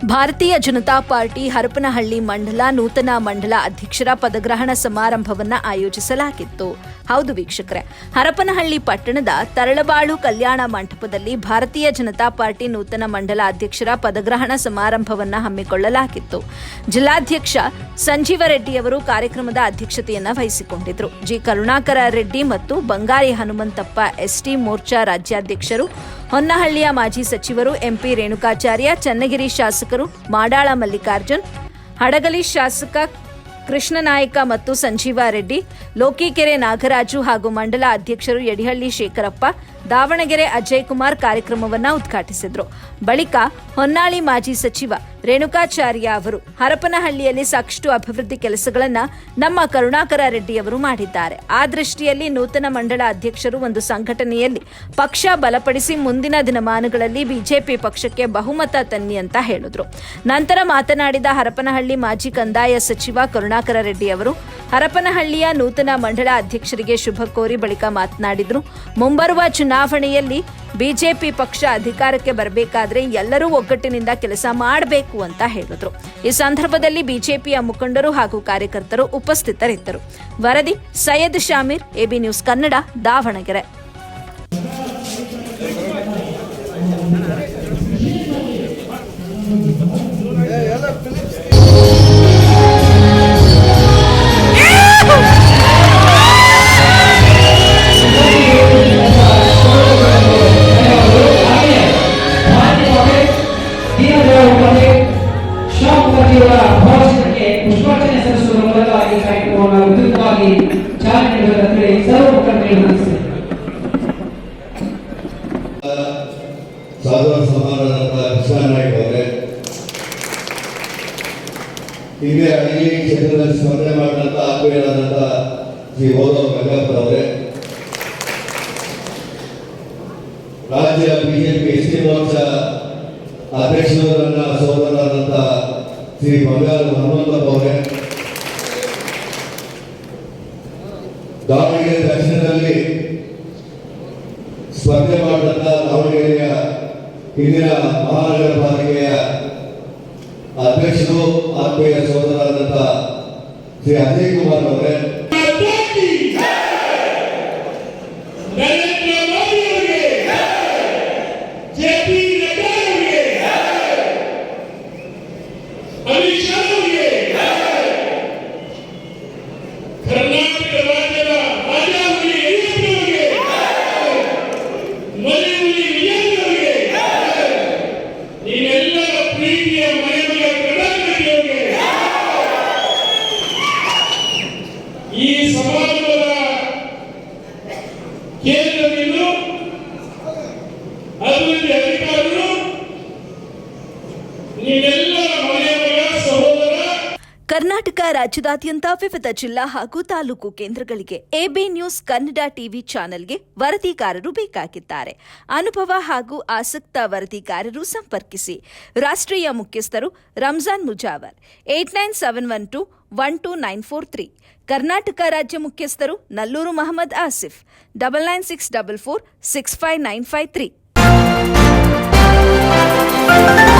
ಭಾರತೀಯ ಜನತಾ ಪಾರ್ಟಿ ಹರಪನಹಳ್ಳಿ ಮಂಡಲ ನೂತನ ಮಂಡಲ ಅಧ್ಯಕ್ಷರ ಪದಗ್ರಹಣ ಸಮಾರಂಭವನ್ನು ಆಯೋಜಿಸಲಾಗಿತ್ತು. ಹೌದು ವೀಕ್ಷಕರೇ, ಹರಪನಹಳ್ಳಿ ಪಟ್ಟಣದ ತರಳಬಾಳು ಕಲ್ಯಾಣ ಮಂಟಪದಲ್ಲಿ ಭಾರತೀಯ ಜನತಾ ಪಾರ್ಟಿ ನೂತನ ಮಂಡಲ ಅಧ್ಯಕ್ಷರ ಪದಗ್ರಹಣ ಸಮಾರಂಭವನ್ನು ಹಮ್ಮಿಕೊಳ್ಳಲಾಗಿತ್ತು. ಜಿಲ್ಲಾಧ್ಯಕ್ಷ ಸಂಜೀವ ರೆಡ್ಡಿಯವರು ಕಾರ್ಯಕ್ರಮದ ಅಧ್ಯಕ್ಷತೆಯನ್ನು ವಹಿಸಿಕೊಂಡಿದ್ದರು. ಜಿ ಕರುಣಾಕರ ರೆಡ್ಡಿ ಮತ್ತು ಬಂಗಾರಿ ಹನುಮಂತಪ್ಪ ಎಸ್ಟಿ ಮೋರ್ಚಾ ರಾಜ್ಯಾಧ್ಯಕ್ಷರು, ಹೊನ್ನಹಳ್ಳಿಯ ಮಾಜಿ ಸಚಿವರು ಎಂಪಿ ರೇಣುಕಾಚಾರ್ಯ, ಚನ್ನಗಿರಿ ಶಾಸಕರು ಮಾಡಾಳ ಮಲ್ಲಿಕಾರ್ಜುನ್, ಹಡಗಲಿ ಶಾಸಕ ಕೃಷ್ಣನಾಯಕ ಮತ್ತು ಸಂಜೀವ ರೆಡ್ಡಿ, ಲೋಕಿಕೆರೆ ನಾಗರಾಜು ಹಾಗೂ ಮಂಡಲ ಅಧ್ಯಕ್ಷರು ಯಡಿಹಳ್ಳಿ ಶೇಖರಪ್ಪ, ದಾವಣಗೆರೆ ಅಜಯ್ ಕುಮಾರ್ ಕಾರ್ಯಕ್ರಮವನ್ನು ಉದ್ಘಾಟಿಸಿದರು. ಬಳಿಕ ಹೊನ್ನಾಳಿ ಮಾಜಿ ಸಚಿವ ರೇಣುಕಾಚಾರ್ಯ ಅವರು ಹರಪನಹಳ್ಳಿಯಲ್ಲಿ ಸಾಕಷ್ಟು ಅಭಿವೃದ್ಧಿ ಕೆಲಸಗಳನ್ನು ನಮ್ಮ ಕರುಣಾಕರ ರೆಡ್ಡಿಯವರು ಮಾಡಿದ್ದಾರೆ. ಆ ದೃಷ್ಟಿಯಲ್ಲಿ ನೂತನ ಮಂಡಳ ಅಧ್ಯಕ್ಷರು ಒಂದು ಸಂಘಟನೆಯಲ್ಲಿ ಪಕ್ಷ ಬಲಪಡಿಸಿ ಮುಂದಿನ ದಿನಮಾನಗಳಲ್ಲಿ ಬಿಜೆಪಿ ಪಕ್ಷಕ್ಕೆ ಬಹುಮತ ತನ್ನಿ ಅಂತ ಹೇಳಿದ್ರು. ನಂತರ ಮಾತನಾಡಿದ ಹರಪನಹಳ್ಳಿ ಮಾಜಿ ಕಂದಾಯ ಸಚಿವ ಕರುಣಾಕರ ರೆಡ್ಡಿ ಅವರು ಹರಪನಹಳ್ಳಿಯ ನೂತನ ಮಂಡಳ ಅಧ್ಯಕ್ಷರಿಗೆ ಶುಭ ಕೋರಿ ಬಳಿಕ ಮಾತನಾಡಿದರು. ಮುಂಬರುವ ಚುನಾವಣೆಯಲ್ಲಿ ಬಿಜೆಪಿ ಪಕ್ಷ ಅಧಿಕಾರಕ್ಕೆ ಬರಬೇಕಾದ್ರೆ ಎಲ್ಲರೂ ಒಗ್ಗಟ್ಟಿನಿಂದ ಕೆಲಸ ಮಾಡಬೇಕು ಅಂತ ಹೇಳಿದ್ರು. ಈ ಸಂದರ್ಭದಲ್ಲಿ ಬಿಜೆಪಿಯ ಮುಖಂಡರು ಹಾಗೂ ಕಾರ್ಯಕರ್ತರು ಉಪಸ್ಥಿತರಿದ್ದರು. ವರದಿ ಸೈಯದ್ ಶಾಮೀರ್, ಎಬಿ ನ್ಯೂಸ್ ಕನ್ನಡ, ದಾವಣಗೆರೆ. ಪುಷ್ಪಾರ್ಚನೆ ಸಲ್ಲಿಸುವ ಮೂಲಕ ಈ ಕಾರ್ಯಕ್ರಮವನ್ನು ಉದ್ಯುಕ್ತವಾಗಿ ಚಾಲನೆ ನೀಡುವುದಕ್ಕೆ ಸರ್ವ ಮುಖಂಡರು ಸಾಧುವಾದ ಸಮಾರಂಭದ ಕೃಷ್ಣನಾಯಕ್ ಅವರೇ, ಹೀಗೆ ಈ ಕ್ಷೇತ್ರದಲ್ಲಿ ಸ್ಪರ್ಧೆ ಮಾಡಿದಂಥ ಆತ್ಮೀಯರಾದಂಥ ಶ್ರೀ ಓದವ ಗಂಗಾಪುರ ಅವರೇ, ರಾಜ್ಯ ಬಿಜೆಪಿ ಎಸ್ಟಿ ಮೋರ್ಚಾ ಅಧ್ಯಕ್ಷರನ್ನ ಸಹೋದರರಾದಂಥ ಶ್ರೀ ಬಂಗಾರ ಹನುಮಂತಪ್ಪ ಅವರೇ, ದಾವಣಗೆರೆ ದಕ್ಷಿಣದಲ್ಲಿ ಸ್ಪರ್ಧೆ ಮಾಡಿದಂಥ ದಾವಣಗೆರೆಯ ಹಿಂದಿನ ಮಹಾನಗರ ಪಾಲಿಕೆಯ ಅಧ್ಯಕ್ಷರು ಆತ್ಮೀಯ ಸಹೋದರರಾದಂಥ ಶ್ರೀ ಅಜಯ್ ಕುಮಾರ್ ಅವರೇ, ಈ ಸಮಾರಂಭದ ಕೇಂದ್ರಬಿಂದು ಅಭಿವೃದ್ಧಿ ಅಧಿಕಾರಿಗಳು, ನೀವೆಲ್ಲರ ಮನೆಯ ಸಹೋದರ. ಕರ್ನಾಟಕ ರಾಜ್ಯದಾದ್ಯಂತ ವಿವಿಧ ಜಿಲ್ಲಾ ಹಾಗೂ ತಾಲೂಕು ಕೇಂದ್ರಗಳಿಗೆ ಎಬಿ ನ್ಯೂಸ್ ಕನ್ನಡ ಟಿವಿ ಚಾನೆಲ್ಗೆ ವರದಿಗಾರರು ಬೇಕಾಗಿದ್ದಾರೆ. ಅನುಭವ ಹಾಗೂ ಆಸಕ್ತ ವರದಿಗಾರರು ಸಂಪರ್ಕಿಸಿ. ರಾಷ್ಟ್ರೀಯ ಮುಖ್ಯಸ್ಥರು ರಂಜಾನ್ ಮುಜಾವರ್, 8971212943. ಕರ್ನಾಟಕ ರಾಜ್ಯ ಮುಖ್ಯಸ್ಥರು ನಲ್ಲೂರು ಮಹಮ್ಮದ್ ಆಸಿಫ್, 9964465953.